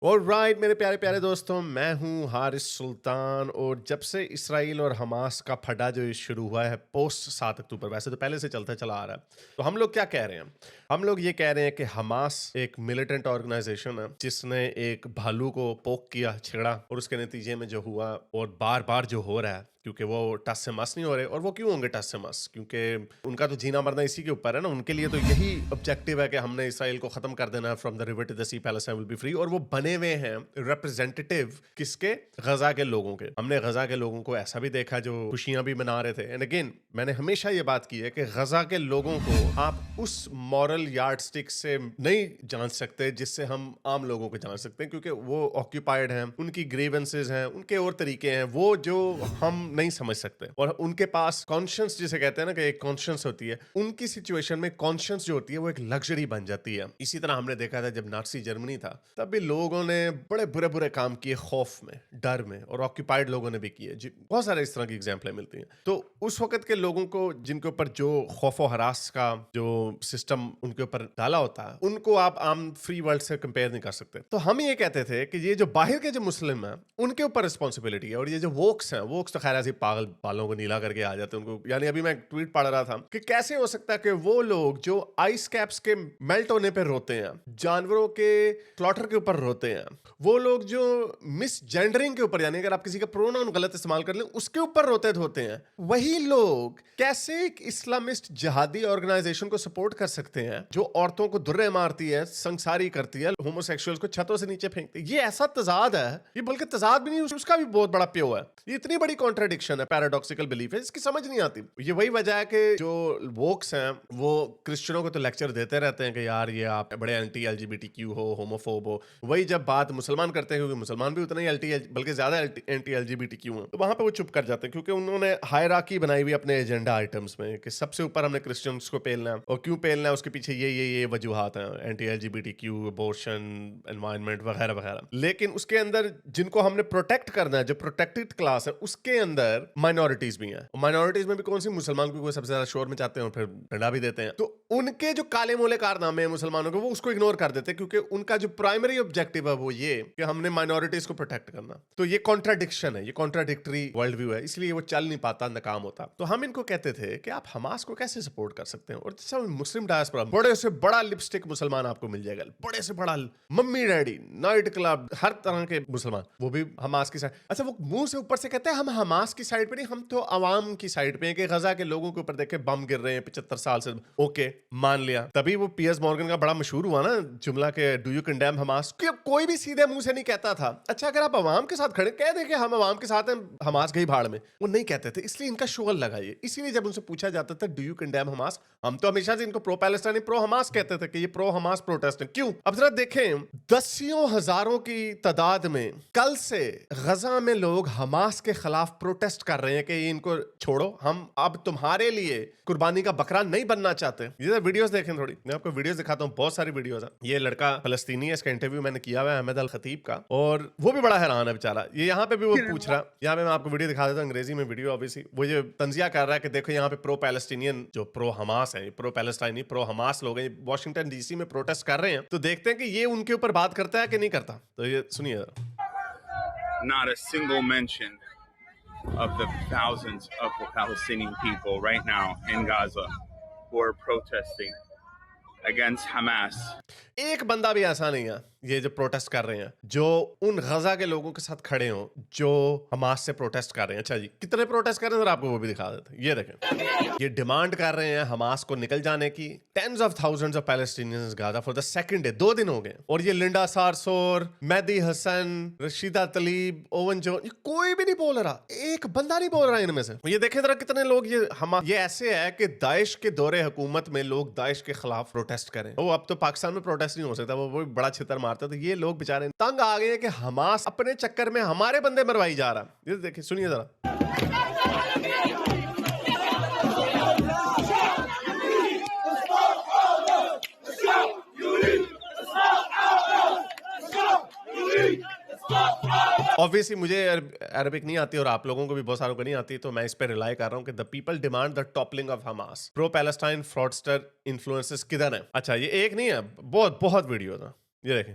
Alright मेरे प्यारे प्यारे दोस्तों, मैं हूं हारिस सुल्तान। और जब से इसराइल और हमास का फटा जो शुरू हुआ है पोस्ट 7 अक्टूबर, वैसे तो पहले से चलता चला आ रहा है, तो हम लोग क्या कह रहे हैं? हम लोग ये कह रहे हैं कि हमास एक मिलिटेंट ऑर्गेनाइजेशन है जिसने एक भालू को पोक किया, छेड़ा, और उसके नतीजे में जो हुआ और बार बार जो हो रहा है, क्योंकि वो टस से मस नहीं हो रहे। और वो क्यों होंगे टस से मस? क्योंकि उनका तो जीना मरना इसी के ऊपर है ना। उनके लिए तो यही ऑब्जेक्टिव है कि हमने इसराइल को खत्म कर देना है, from the river to the sea Palestine will be free. और वो बने हुए हैं रिप्रेजेंटेटिव किसके? गजा के लोगों के। हमने गजा के लोगों को ऐसा भी देखा जो खुशियां भी मना रहे थे। एंड अगेन मैंने हमेशा ये बात की है कि गजा के लोगों को आप उस मॉरल यार्ड स्टिक से नहीं जान सकते जिससे हम आम लोगों को जान सकते हैं, क्योंकि वो ऑक्यूपाइड हैं, उनकी ग्रीवेंसेस हैं, उनके और तरीके हैं वो जो हम नहीं समझ सकते। और उनके पास कॉन्शियंस जिसे कहते हैं ना, कि एक कॉन्शियंस होती है, उनकी सिचुएशन में कॉन्शियंस जो होती है वो एक लग्जरी बन जाती है। इसी तरह हमने देखा था जब नाज़ी जर्मनी था, तब भी लोगों ने बड़े बुरे बुरे काम किए, खौफ में, डर में, और ऑक्यूपाइड लोगों ने भी किए। बहुत सारे इस तरह की एग्जाम्पलें मिलती हैं। तो उस वक्त के लोगों को जिनके ऊपर जो खौफ और हरास का जो सिस्टम उनके ऊपर डाला होता है, उनको आप आम फ्री वर्ल्ड से कंपेयर नहीं कर सकते। तो हम ये कहते थे कि ये जो बाहर के जो मुस्लिम हैं उनके ऊपर रिस्पॉन्सिबिलिटी है। और ये जो वोक्स हैं, वोक्स तो खैर ऐसे पागल बालों को नीला करके आ जाते हैं उनको। यानी अभी मैं एक ट्वीट पढ़ रहा था कि कैसे हो सकता है कि वो लोग जो आइस कैप्स के मेल्ट होने पर रोते हैं, जानवरों के स्लॉटर के ऊपर रोते हैं, वो लोग जो मिस जेंडरिंग के ऊपर, यानी अगर आप किसी का प्रोनाउन गलत इस्तेमाल कर लें उसके ऊपर रोते होते हैं, वही लोग कैसे एक इस्लामिस्ट जिहादी ऑर्गेनाइजेशन को सपोर्ट कर सकते हैं जो औरतों को दुर्रे मारती है, संसारी करती है, होमोसेक्सुअल्स को छतों से नीचे फेंकती है? ये ऐसा तजाद है, ये बल्कि तजाद भी नहीं, उसका भी बहुत बड़ा प्यो है। ये इतनी बड़ी कॉन्ट्राडिक्शन है, पैराडॉक्सिकल बिलीफ है, इसकी समझ नहीं आती। ये वही वजह है कि जो वोक्स हैं वो क्रिश्चियनों को तो लेक्चर देते रहते हैं कि यार ये आप बड़े एंटी एलजीबीटीक्यू हो, होमोफोब हो। वही जब बात मुसलमान करते हैं, क्योंकि मुसलमान भी उतना ही बल्कि ज्यादा एंटी एलजीबीटीक्यू हैं, तो वहां पे वो चुप कर जाते हैं, क्योंकि उन्होंने हायरार्की बनाई हुई अपने एजेंडा आइटम्स में कि सबसे ऊपर हमने क्रिश्चियंस को पेलना है। और क्यों पेलना है? उसके पीछे ये वजूहात हैं, एंटी एलजीबीटीक्यू, अबॉर्शन, एनवायरनमेंट वगैरह वगैरह। लेकिन उसके अंदर जिनको हमने प्रोटेक्ट करना है, जो प्रोटेक्टेड क्लास है, उसके अंदर माइनॉरिटीज भी हैं। माइनॉरिटीज में भी कौन सी? मुसलमान को सबसे ज्यादा शोर में चाहते हैं और फिर डंडा भी देते हैं। तो उनके जो काले मोले कारनामे हैं मुसलमानों के, वो उसको इग्नोर कर देते हैं, क्योंकि उनका जो प्राइमरी ऑब्जेक्टिव है वो ये कि हमने माइनॉरिटीज को प्रोटेक्ट करना। तो ये कॉन्ट्राडिक्शन है, ये कॉन्ट्राडिक्टरी वर्ल्ड व्यू है, इसलिए वो चल नहीं पाता, नाकाम होता। तो हम इनको कहते थे कि आप हमास को कैसे सपोर्ट कर सकते हैं? और जैसा मुस्लिम डायस्पोरा, बड़े से बड़ा लिपस्टिक मुसलमान आपको मिल जाएगा, बड़े से बड़ा मम्मी डैडी, नाइट क्लब, हर तरह के मुसलमान, वो भी हमास की साइड। अच्छा, वो मुंह से ऊपर से कहते हैं हम हमास की साइड पे नहीं, हम तो अवाम की साइड पे हैं कि गजा के लोगों के ऊपर देखे बम गिर रहे हैं 75 साल से। ओके, मान लिया। तभी वो पीएस मॉर्गन का बड़ा मशहूर हुआ ना जुमला के डू यू कंडेम हमास, कि कोई भी सीधे मुंह से नहीं कहता था। अच्छा, अगर आप अवाम के साथ खड़े कह दे कि हम अवाम के साथ हैं, हमास गई भाड़ में, वो नहीं कहते थे, इसलिए इनका शुगल लगाइए। इसीलिए जब उनसे पूछा जाता था डू यू कंडेम हमास, हम तो हमेशा से इनको प्रो पैलेस्टाइन प्रो हमास कहते थे कि ये प्रो हमास प्रोटेस्ट है। क्यों? अब जरा देखें, दसियों हजारों की तादाद में कल से गजा में लोग हमास के खिलाफ प्रोटेस्ट कर रहे हैं कि इनको छोड़ो, हम अब तुम्हारे लिए कुर्बानी का बकरा नहीं बनना चाहते। ये वीडियोस देखें थोड़ी, मैं आपको वीडियोस दिखाता हूँ, बहुत सारी वीडियोस हैं। ये लड़का फलस्तीनी है, इसका इंटरव्यू मैंने किया हुआ है अहमद अल खतीब का, और वो भी बड़ा हैरान है बेचारा। ये यहाँ पे भी वो पूछ रहा, यहाँ पे मैं आपको वीडियो दिखा देता हूँ, अंग्रेजी में वीडियो ऑब्वियसली। वो ये तंजिया कर रहा है कि देखो यहाँ पे प्रो पैलेस्टीनियन, जो प्रो हमास है, प्रो पैलेस्टाइनी, प्रो हमास लोग हैं, वॉशिंगटन डीसी में प्रोटेस्ट कर रहे हैं। तो देखते हैं कि ये उनके ऊपर बात करता है कि नहीं करता। तो ये सुनिए। Not a single mention of the thousands of the Palestinian people right now in Gaza who are protesting against Hamas. एक बंदा भी ऐसा नहीं है ये जो प्रोटेस्ट कर रहे हैं जो उन गजा के लोगों के साथ खड़े हों जो हमास से प्रोटेस्ट कर रहे हैं। अच्छा जी, कितने प्रोटेस्ट कर रहे हैं आपको वो भी दिखा देते हैं। ये देखें, ये डिमांड कर रहे हैं हमास को निकल जाने की। Tens of thousands of Palestinians Gaza for the second day, 2 दिन हो गए। और ये Linda Sarsour, Mehdi Hasan, Rashida Tlaib, Owen जो, ये कोई भी नहीं बोल रहा, एक बंदा नहीं बोल रहा इनमें से। ये देखें जरा कितने लोग, ये ऐसे है कि दाइश के दौरे हुकूमत में लोग दाइश के खिलाफ प्रोटेस्ट करें। वो अब तो पाकिस्तान में प्रोटेस्ट नहीं हो सकता, वो बड़ा छितर मारता। तो ये लोग बेचारे तंग आ गए कि हमास अपने चक्कर में हमारे बंदे मरवाई जा रहा है। ये देखिए, सुनिए जरा। ऑब्वियसली मुझे अरबिक नहीं आती और आप लोगों को भी बहुत सारों को नहीं आती, तो मैं इस पे रिलाई कर रहा हूँ कि the people demand the toppling of Hamas. Pro Palestine fraudster influences किधर है? अच्छा, ये एक नहीं है, बहुत बहुत वीडियो था, ये देखें।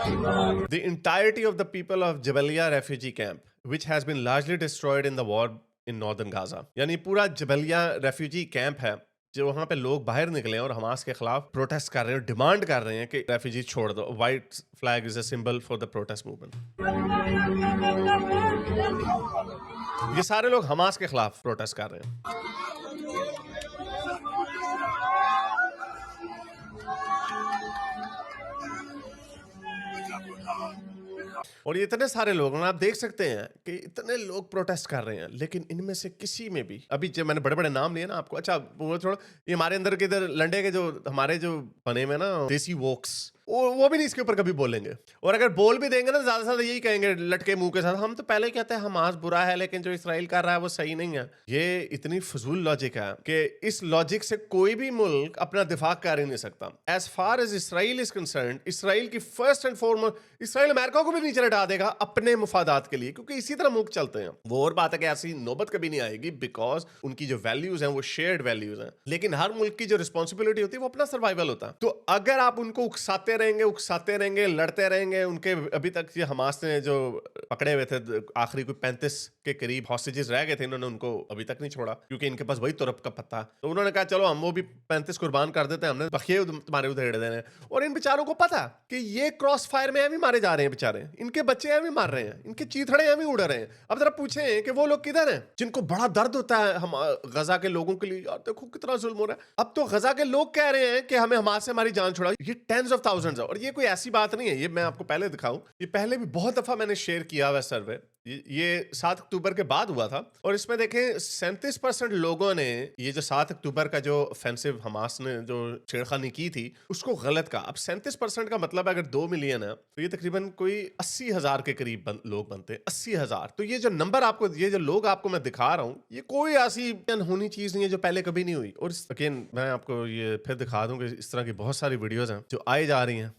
The entirety of the people of Jabalia refugee camp, which has been largely destroyed in the war in northern Gaza. यानी पूरा जबलिया रेफ्यूजी कैंप है जो वहां पे लोग बाहर निकले हैं और हमास के खिलाफ प्रोटेस्ट कर रहे हैं, डिमांड कर रहे हैं कि रेफ्यूजी छोड़ दो. White flag is a symbol for the protest movement. ये सारे लोग हमास के खिलाफ प्रोटेस्ट कर रहे हैं. और ये इतने सारे लोग हैं, आप देख सकते हैं कि इतने लोग प्रोटेस्ट कर रहे हैं, लेकिन इनमें से किसी में भी अभी जो मैंने बड़े बड़े नाम लिए ना आपको, अच्छा वो छोड़ो, ये हमारे अंदर के इधर लंडे के जो हमारे जो बने में ना देसी वोक्स, वो भी नहीं इसके ऊपर कभी बोलेंगे. और अगर बोल भी देंगे ना ज्यादा से ज्यादा यही कहेंगे लटके मुंह के साथ, हम तो पहले ही कहते हैं हमास बुरा है लेकिन जो इसराइल कर रहा है वो सही नहीं है. ये इतनी फजूल लॉजिक है कि इस लॉजिक से कोई भी मुल्क अपना दिफा कर ही नहीं सकता. As far as Israel is concern, Israel की first and foremost, Israel America को भी नीचे लटा देगा अपने मुफादात के लिए, क्योंकि इसी तरह मुल्क चलते हैं. वो और बात है कि ऐसी नौबत कभी नहीं आएगी बिकॉज उनकी जो वैल्यूज हैं वो शेयर्ड वैल्यूज हैं, लेकिन हर मुल्क की जो रिस्पॉन्सिबिलिटी होती है वो अपना सर्वाइवल होता है. तो अगर आप उनको उकसाते रहेंगे, लड़ते रहेंगे, उनके अभी तक ये हमास ने जो पकड़े हुए थे आखिरी कोई 35 के करीब हॉस्टेजेस रह गए थे, इन्होंने उनको अभी तक नहीं छोड़ा क्योंकि इनके पास वही तुरप का पत्ता. तो उन्होंने कहा चलो हम वो भी 35 कुर्बान कर देते हैं, हमने बखिए तुम्हारे उधेड़ देने. और इन बेचारों को पता कि ये क्रॉस फायर में भी मारे जा रहे हैं बेचारे, इनके बच्चे भी मार रहे हैं, इनके चीथड़े भी उड़ रहे हैं. अब जरा पूछें कि वो लोग किधर हैं जिनको बड़ा दर्द होता है हम गजा के लोगों के लिए, यार देखो कितना जुल्म हो रहा है. अब तो गजा के लोग कह रहे हैं कि हमें हमास से हमारी जान छुड़ाओ. ये टेंस ऑफ थाउजेंड्स है. और ये कोई ऐसी बात नहीं है, ये मैं आपको पहले दिखाऊं, ये पहले भी बहुत दफा मैंने शेयर किया हुआ सर्वे. ये 7 अक्टूबर के बाद हुआ था और इसमें देखें 37% लोगों ने ये जो 7 अक्टूबर का जो ऑफेंसिव हमास ने जो छेड़खानी की थी उसको गलत कहा. अब 37% का मतलब अगर 2 मिलियन है तो ये तकरीबन कोई 80,000 के करीब लोग बनते हैं. 80,000. तो ये जो नंबर आपको, ये जो लोग आपको मैं दिखा रहा हूँ, ये कोई ऐसी अनहोनी चीज नहीं है जो पहले कभी नहीं हुई. और अगेन मैं आपको ये फिर दिखा दूं कि इस तरह की बहुत सारी वीडियोज हैं जो आई जा रही हैं.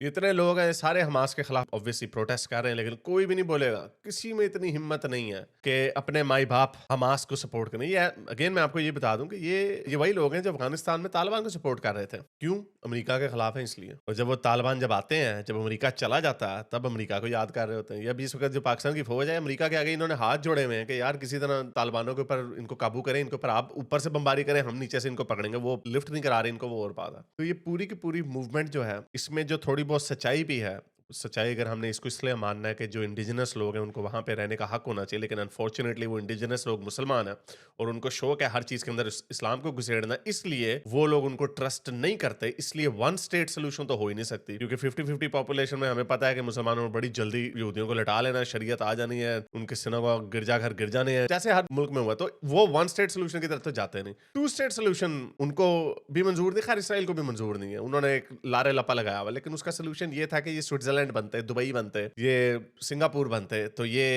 इतने लोग हैं सारे हमास के खिलाफ ऑब्वियसली प्रोटेस्ट कर रहे हैं, लेकिन कोई भी नहीं बोलेगा, किसी में इतनी हिम्मत नहीं है कि अपने माई बाप हमास को सपोर्ट करें. ये अगेन मैं आपको ये बता दूं कि ये वही लोग हैं जो अफगानिस्तान में तालिबान को सपोर्ट कर रहे थे. क्यों? अमेरिका के खिलाफ है इसलिए. और जब वो तालिबान जब आते हैं, जब अमेरिका चला जाता है, तब अमेरिका को याद कर रहे होते हैं. या इस वक्त जो पाकिस्तान की फौज है अमेरिका के आगे इन्होंने हाथ जोड़े हुए हैं कि यार किसी तरह तालिबानों के ऊपर इनको काबू करें, इनके ऊपर आप ऊपर से बमबारी करें, हम नीचे से इनको पकड़ेंगे. वो लिफ्ट नहीं करा रहे इनको, वो और बात है. तो ये पूरी की पूरी मूवमेंट जो है इसमें जो थोड़ी बहुत सच्चाई भी है, सच्चाई अगर हमने इसको इसलिए मानना है कि जो इंडिजिनस लोग हैं उनको वहाँ पे रहने का हक होना चाहिए, लेकिन अनफॉर्चुनेटली वो इंडिजिनस लोग मुसलमान हैं और उनको शौक है हर चीज़ के अंदर इस्लाम को घुसेड़ना, इसलिए वो लोग उनको ट्रस्ट नहीं करते. इसलिए वन स्टेट सोल्यूशन तो हो ही नहीं सकती, क्योंकि 50-50 पॉपुलेशन में हमें पता है कि मुसलमानों में बड़ी जल्दी यहूदियों को लटा लेना, शरीयत आ जानी है, उनके सिनागोग गिरजाघर गिर जाने हैं, जैसे हर मुल्क में हुआ. तो वो वन स्टेट सोल्यूशन की तरफ तो जाते नहीं. 2 स्टेट सोल्यूशन उनको भी मंजूर नहीं, खैर इसराइल को भी मंजूर नहीं है. उन्होंने एक लारे लपा लगाया हुआ, लेकिन उसका सोल्यूशन ये था कि ये स्विट्जरलैंड बनते, दुबई बनते, ये सिंगापुर बनते, तो ये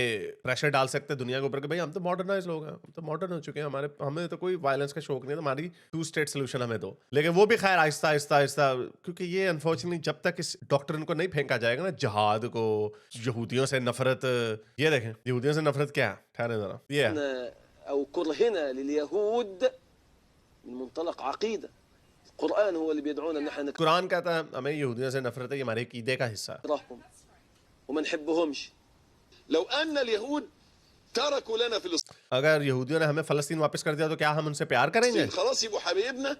प्रेशर डाल सकते दुनिया के ऊपर कि भाई हम तो मॉडर्नाइज लोग हैं, हम तो मॉडर्न हो चुके हैं, हमें तो कोई वायलेंस का शौक नहीं है, हमारी 2 स्टेट सोल्यूशन हमें दो. लेकिन वो भी खैर आहिस्ता आहिस्ता, क्योंकि ये अनफॉर्चुनेटली जब तक इस डॉक्ट्रिन को नहीं फेंका जाएगा ना, जिहाद को, यहूदियों से नफरत, ये देखें यहूदियों से नफरत क्या है, ठहरे जरा, ये أو كرهنا لليهود من منطلق عقيدة. القرآن هو اللي بيدعونا ان احنا कुरान कहता है हमें यहूदियों से नफरत है, ये हमारे अकीदे का हिस्सा है. نكرههم وما نحبهمش. لو أن اليهود تركوا لنا فلسطين अगर यहूदियों ने हमें फलस्तीन वापस कर दिया तो क्या हम उनसे प्यार करेंगे? خلاص يبقوا حبايبنا؟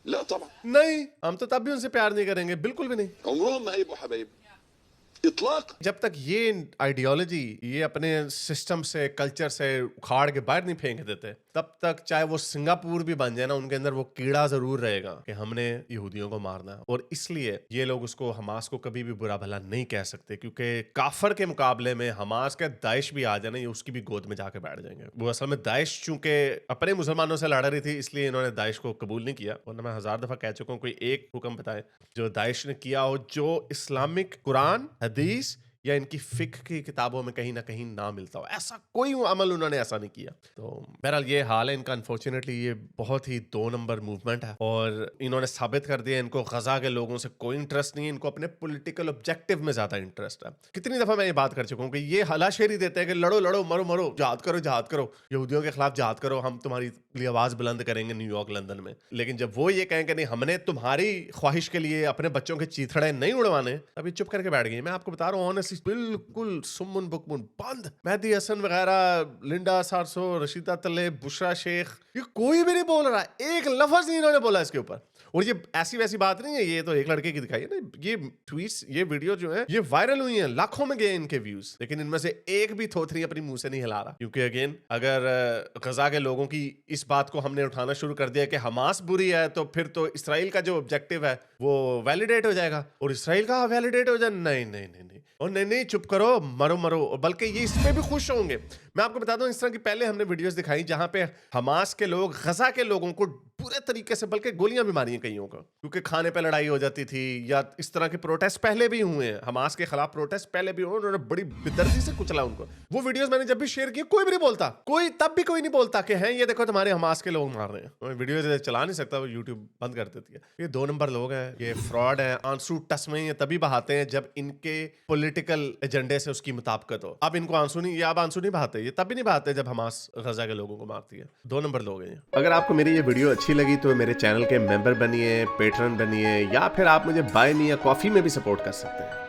لا طبعا. नहीं, हम तो तब भी उनसे प्यार नहीं करेंगे, बिल्कुल भी नहीं. عمرهم ما هيبقوا حبايبنا इतलाक. जब तक ये आइडियोलॉजी ये अपने सिस्टम से, कल्चर से उखाड़ के बाहर नहीं फेंक देते, तब तक चाहे वो सिंगापुर भी बन जाए ना, उनके अंदर वो कीड़ा जरूर रहेगा कि हमने यहूदियों को मारना है. और इसलिए ये लोग उसको, हमास को कभी भी बुरा भला नहीं कह सकते, क्योंकि काफर के मुकाबले में हमास का दाइश भी आ जाए ना, ये उसकी भी गोद में जाके बैठ जाएंगे. वो असल में दाइश चूंकि अपने मुसलमानों से लड़ रही थी, इसलिए इन्होंने दाइश को कबूल नहीं किया. वरना मैं 1000 दफा कह चुका हूँ, कोई एक हुक्म बताएं जो दाइश ने किया हो, जो इस्लामिक कुरान, हदीस یا ان کی فقہ کی کتابوں میں کہیں نہ کہیں نہ ملتا ہو. ایسا کوئی عمل انہوں نے ایسا نہیں کیا. تو بہرحال یہ حال ہے ان کا. انفارچونیٹلی یہ بہت ہی 2 نمبر موومنٹ ہے اور انہوں نے ثابت کر دیا ان کو غزہ کے لوگوں سے کوئی انٹرسٹ نہیں ہے, ان کو اپنے پولیٹیکل آبجیکٹیو میں زیادہ انٹرسٹ ہے. کتنی دفعہ میں یہ بات کر چکا ہوں کہ یہ ہلا شیری دیتے ہیں کہ لڑو لڑو مرو مرو, جہاد کرو, یہودیوں کے خلاف جہاد کرو, ہم تمہاری لیے آواز بلند کریں گے نیو یارک لندن میں. لیکن جب وہ یہ کہیں کہ نہیں ہم نے تمہاری خواہش کے لیے اپنے بچوں کے چیتھڑے نہیں اڑوانے, ابھی چپ کر کے بیٹھ گئی. میں آپ کو بتا رہا ہوں آنیسٹلی بالکل سمن بکمن بند. مہدی حسن وغیرہ, لنڈا سارسو, رشیدہ طلیب, بشرا شیخ, یہ کوئی بھی نہیں بول رہا, ایک لفظ نہیں انہوں نے بولا اس کے اوپر. اور یہ ایسی ویسی بات نہیں ہے, یہ تو ایک لڑکے کی دکھائی ہے نا, یہ ٹویٹس, یہ ویڈیو جو ہے یہ وائرل ہوئی ہیں, لاکھوں میں گئے ان کے ویوز, لیکن ان میں سے ایک بھی تھوتھری اپنی منہ سے نہیں ہلا رہا. کیونکہ اگین اگر غزہ کے لوگوں کی اس بات کو ہم نے اٹھانا شروع کر دیا کہ حماس بری ہے تو پھر تو اسرائیل کا جو آبجیکٹیو ہے وہ ویلیڈیٹ ہو جائے گا, اور اسرائیل کا ویلیڈیٹ ہو جائے. نہیں, اور نہیں چپ کرو, مرو, بلکہ یہ اس میں بھی خوش ہوں گے. میں آپ کو بتا دوں اس طرح کی پہلے ہم نے ویڈیوز دکھائی جہاں پہ حماس کے لوگ غزہ کے لوگوں کو پورے طریقے سے, بلکہ گولیاں بھی ماری ہیں کئیوں کو, کیونکہ کھانے پہ لڑائی ہو جاتی تھی, یا اس طرح کے پروٹیسٹ پہلے بھی ہوئے ہیں, حماس کے خلاف پروٹیسٹ پہلے بھی ہوئے, انہوں نے بڑی بے-دردی سے کچلا ان کو. وہ ویڈیوز میں نے جب بھی شیئر کی کوئی بھی نہیں بولتا, تب بھی کوئی نہیں بولتا کہ ہیں یہ دیکھو تمہارے حماس کے لوگ مار رہے ہیں. ویڈیوز چلا نہیں سکتا, وہ یوٹیوب بند کر دیتی ہے. یہ 2 نمبر لوگ ہیں, یہ فراڈ ہیں. آنسو ٹس میں یہ تبھی بہاتے ہیں جب ان کے پولیٹیکل ایجنڈے سے اس کی مطابقت ہو. اب ان کو آنسو نہیں, یہ اب آنسو نہیں بہاتے, یہ تب بھی نہیں بہاتے جب حماس غزہ کے لوگوں کو مارتی ہے. 2 نمبر لوگ ہیں. اگر آپ کو میری یہ ویڈیو اچھی لگی تو میرے چینل کے ممبر بنیے, پیٹرن بنیے, یا پھر آپ مجھے بائی می یا کافی میں بھی سپورٹ کر سکتے ہیں.